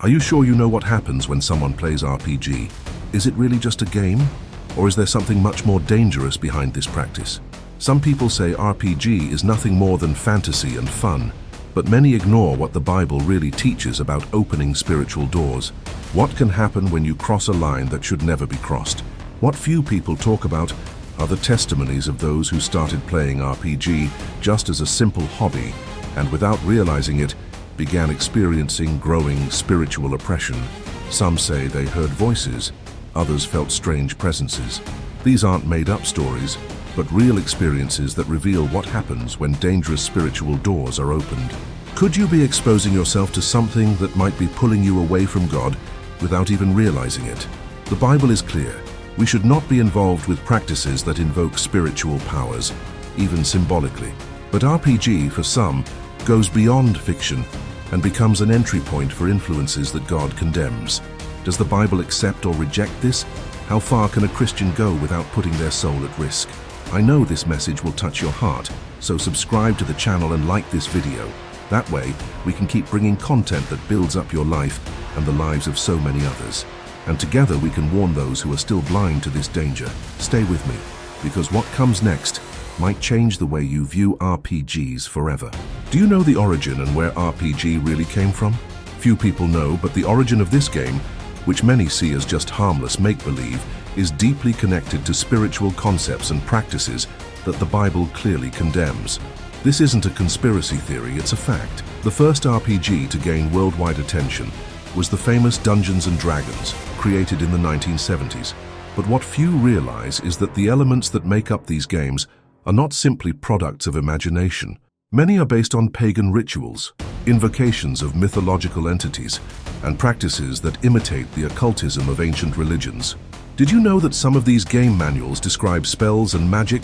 Are you sure you know what happens when someone plays RPG? Is it really just a game? Or is there something much more dangerous behind this practice? Some people say RPG is nothing more than fantasy and fun, but many ignore what the Bible really teaches about opening spiritual doors. What can happen when you cross a line that should never be crossed? What few people talk about are the testimonies of those who started playing RPG just as a simple hobby and without realizing it, began experiencing growing spiritual oppression. Some say they heard voices, others felt strange presences. These aren't made-up stories, but real experiences that reveal what happens when dangerous spiritual doors are opened. Could you be exposing yourself to something that might be pulling you away from God without even realizing it? The Bible is clear. We should not be involved with practices that invoke spiritual powers, even symbolically. But RPG, for some, goes beyond fiction and becomes an entry point for influences that God condemns. Does the Bible accept or reject this? How far can a Christian go without putting their soul at risk? I know this message will touch your heart, so subscribe to the channel and like this video. That way, we can keep bringing content that builds up your life and the lives of so many others. And together we can warn those who are still blind to this danger. Stay with me, because what comes next might change the way you view RPGs forever. Do you know the origin and where RPG really came from? Few people know, but the origin of this game, which many see as just harmless make-believe, is deeply connected to spiritual concepts and practices that the Bible clearly condemns. This isn't a conspiracy theory, it's a fact. The first RPG to gain worldwide attention was the famous Dungeons & Dragons, created in the 1970s. But what few realize is that the elements that make up these games are not simply products of imagination. Many are based on pagan rituals, invocations of mythological entities, and practices that imitate the occultism of ancient religions. Did you know that some of these game manuals describe spells and magic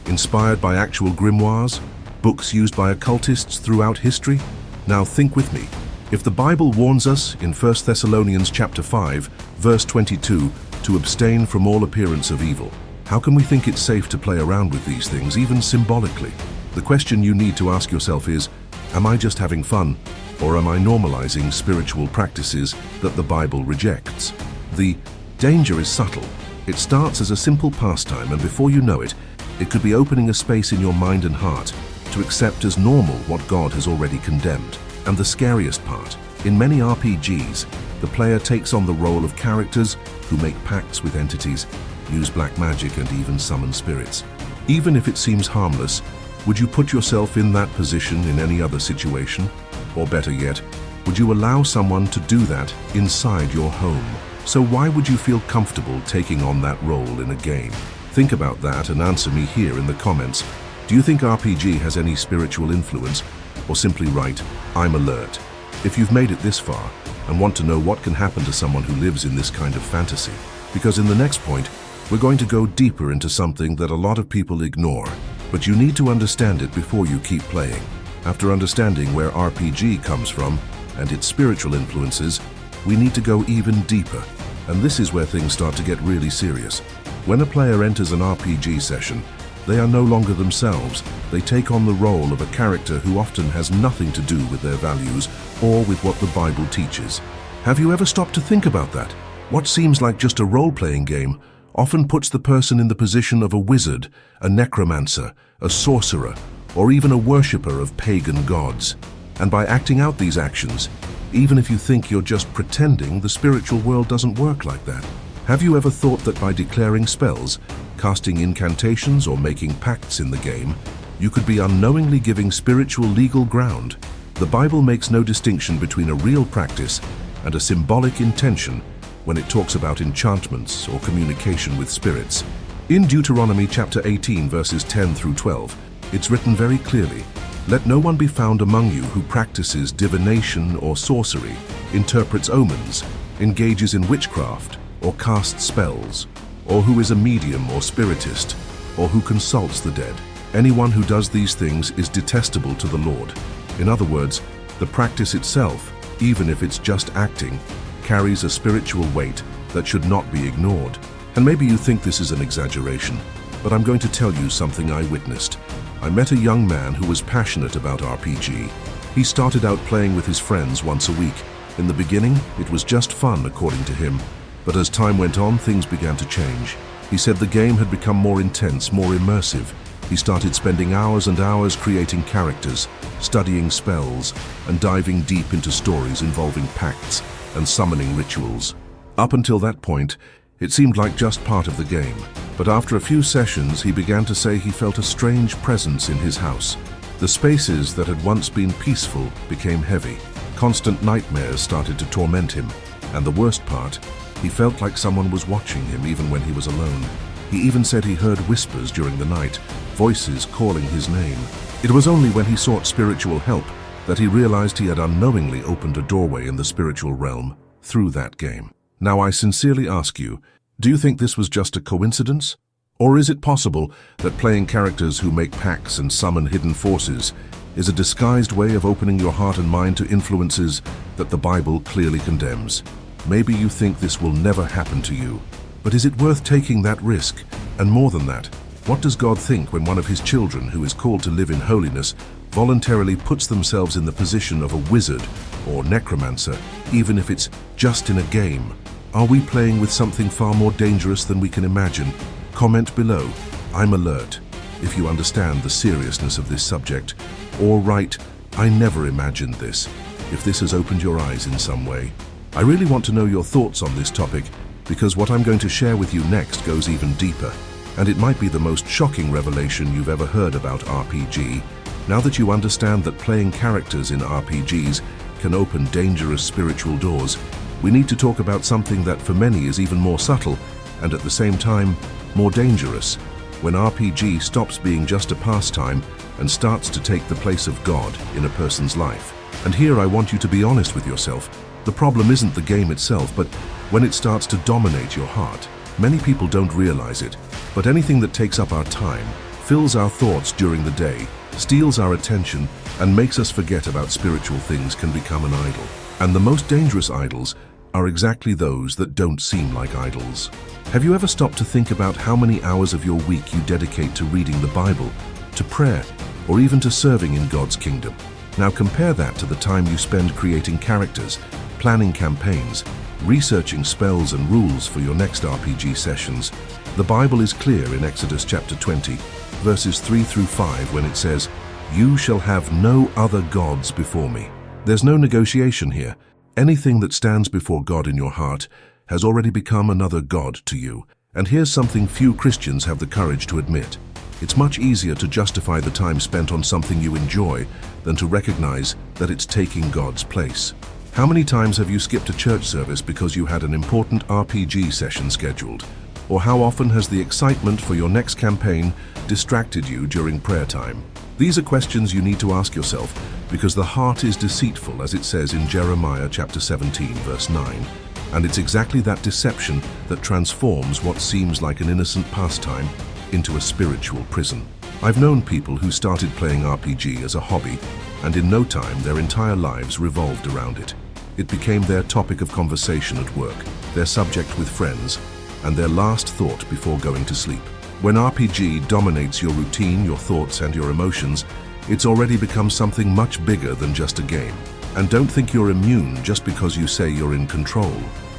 inspired by actual grimoires, books used by occultists throughout history? Now think with me. If the Bible warns us in 1 Thessalonians chapter 5, verse 22, to abstain from all appearance of evil, how can we think it's safe to play around with these things, even symbolically? The question you need to ask yourself is, am I just having fun, or am I normalizing spiritual practices that the Bible rejects? The danger is subtle. It starts as a simple pastime, and before you know it, it could be opening a space in your mind and heart to accept as normal what God has already condemned. And the scariest part, in many RPGs, the player takes on the role of characters who make pacts with entities, use black magic, and even summon spirits. Even if it seems harmless, would you put yourself in that position in any other situation? Or better yet, would you allow someone to do that inside your home? So why would you feel comfortable taking on that role in a game? Think about that and answer me here in the comments. Do you think RPG has any spiritual influence? Or simply write, I'm alert. If you've made it this far and want to know what can happen to someone who lives in this kind of fantasy. Because in the next point, we're going to go deeper into something that a lot of people ignore. But you need to understand it before you keep playing. After understanding where RPG comes from and its spiritual influences, we need to go even deeper. And this is where things start to get really serious. When a player enters an RPG session, they are no longer themselves. They take on the role of a character who often has nothing to do with their values or with what the Bible teaches. Have you ever stopped to think about that? What seems like just a role-playing game often puts the person in the position of a wizard, a necromancer, a sorcerer, or even a worshipper of pagan gods. And by acting out these actions, even if you think you're just pretending, the spiritual world doesn't work like that. Have you ever thought that by declaring spells, casting incantations, or making pacts in the game, you could be unknowingly giving spiritual legal ground? The Bible makes no distinction between a real practice and a symbolic intention when it talks about enchantments or communication with spirits. In Deuteronomy chapter 18, verses 10 through 12, it's written very clearly, "Let no one be found among you who practices divination or sorcery, interprets omens, engages in witchcraft, or casts spells, or who is a medium or spiritist, or who consults the dead. Anyone who does these things is detestable to the Lord." In other words, the practice itself, even if it's just acting, carries a spiritual weight that should not be ignored. And maybe you think this is an exaggeration, but I'm going to tell you something I witnessed. I met a young man who was passionate about RPG. He started out playing with his friends once a week, In the beginning, it was just fun, according to him, but as time went on, things began to change. He said the game had become more intense, more immersive. He started spending hours and hours creating characters, studying spells, and diving deep into stories involving pacts and summoning rituals. Up until that point, it seemed like just part of the game. But after a few sessions, he began to say he felt a strange presence in his house. The spaces that had once been peaceful became heavy. Constant nightmares started to torment him. And the worst part, he felt like someone was watching him even when he was alone. He even said he heard whispers during the night, voices calling his name. It was only when he sought spiritual help that he realized he had unknowingly opened a doorway in the spiritual realm through that game. Now I sincerely ask you, do you think this was just a coincidence? Or is it possible that playing characters who make pacts and summon hidden forces is a disguised way of opening your heart and mind to influences that the Bible clearly condemns? Maybe you think this will never happen to you, but is it worth taking that risk? And more than that, what does God think when one of his children who is called to live in holiness voluntarily puts themselves in the position of a wizard or necromancer, even if it's just in a game? Are we playing with something far more dangerous than we can imagine? Comment below, I'm alert, if you understand the seriousness of this subject, or write, I never imagined this, if this has opened your eyes in some way. I really want to know your thoughts on this topic, because what I'm going to share with you next goes even deeper, and it might be the most shocking revelation you've ever heard about RPG. Now that you understand that playing characters in RPGs can open dangerous spiritual doors, we need to talk about something that for many is even more subtle, and at the same time, more dangerous, when RPG stops being just a pastime and starts to take the place of God in a person's life. And here I want you to be honest with yourself. The problem isn't the game itself, but when it starts to dominate your heart. Many people don't realize it, but anything that takes up our time, fills our thoughts during the day, steals our attention, and makes us forget about spiritual things can become an idol. And the most dangerous idols are exactly those that don't seem like idols. Have you ever stopped to think about how many hours of your week you dedicate to reading the Bible, to prayer, or even to serving in God's kingdom? Now compare that to the time you spend creating characters, planning campaigns, researching spells and rules for your next RPG sessions. The Bible is clear in Exodus chapter 20, verses 3 through 5, when it says, "You shall have no other gods before me." There's no negotiation here. Anything that stands before God in your heart has already become another god to you. And here's something few Christians have the courage to admit. It's much easier to justify the time spent on something you enjoy than to recognize that it's taking God's place. How many times have you skipped a church service because you had an important RPG session scheduled? Or how often has the excitement for your next campaign distracted you during prayer time? These are questions you need to ask yourself, because the heart is deceitful, as it says in Jeremiah chapter 17, verse 9. And it's exactly that deception that transforms what seems like an innocent pastime into a spiritual prison. I've known people who started playing RPG as a hobby, and in no time their entire lives revolved around it. It became their topic of conversation at work, their subject with friends, and their last thought before going to sleep. When RPG dominates your routine, your thoughts, and your emotions, it's already become something much bigger than just a game. And don't think you're immune just because you say you're in control.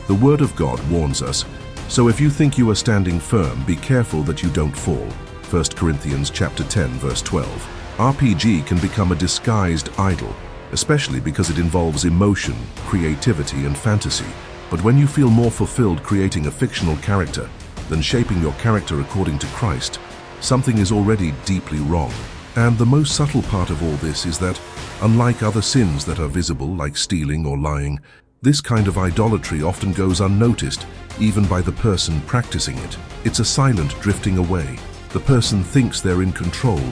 The Word of God warns us, so if you think you are standing firm, be careful that you don't fall. 1 Corinthians chapter 10, verse 12. RPG can become a disguised idol, especially because it involves emotion, creativity, and fantasy. But when you feel more fulfilled creating a fictional character than shaping your character according to Christ, something is already deeply wrong. And the most subtle part of all this is that, unlike other sins that are visible, like stealing or lying, this kind of idolatry often goes unnoticed, even by the person practicing it. It's a silent drifting away. The person thinks they're in control,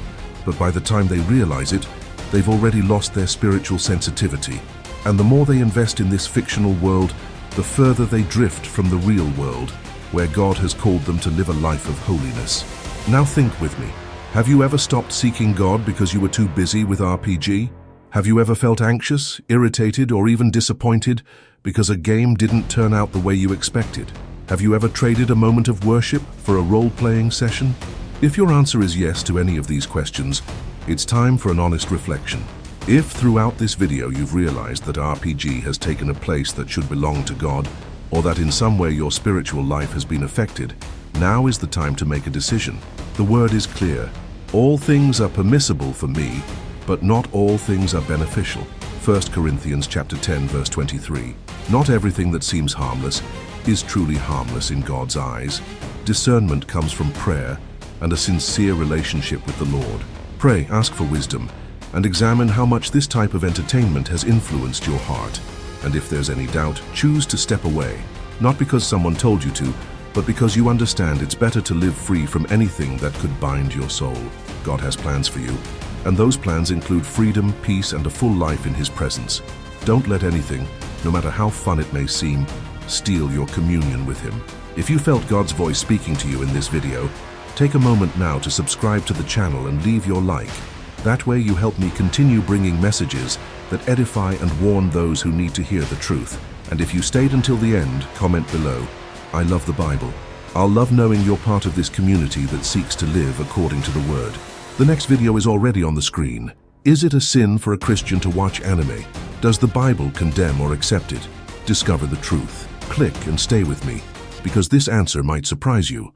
but by the time they realize it, they've already lost their spiritual sensitivity. And the more they invest in this fictional world, the further they drift from the real world, where God has called them to live a life of holiness. Now think with me. Have you ever stopped seeking God because you were too busy with RPG? Have you ever felt anxious, irritated, or even disappointed because a game didn't turn out the way you expected? Have you ever traded a moment of worship for a role-playing session? If your answer is yes to any of these questions, it's time for an honest reflection. If throughout this video you've realized that RPG has taken a place that should belong to God, or that in some way your spiritual life has been affected, now is the time to make a decision. The word is clear. All things are permissible for me, but not all things are beneficial. 1 Corinthians chapter 10, verse 23. Not everything that seems harmless is truly harmless in God's eyes. Discernment comes from prayer and a sincere relationship with the Lord. Pray, ask for wisdom, and examine how much this type of entertainment has influenced your heart. And if there's any doubt, choose to step away, not because someone told you to, but because you understand it's better to live free from anything that could bind your soul. God has plans for you, and those plans include freedom, peace, and a full life in His presence. Don't let anything, no matter how fun it may seem, steal your communion with Him. If you felt God's voice speaking to you in this video, take a moment now to subscribe to the channel and leave your like. That way you help me continue bringing messages that edify and warn those who need to hear the truth. And if you stayed until the end, comment below, "I love the Bible." I'll love knowing you're part of this community that seeks to live according to the Word. The next video is already on the screen. Is it a sin for a Christian to watch anime? Does the Bible condemn or accept it? Discover the truth. Click and stay with me, because this answer might surprise you.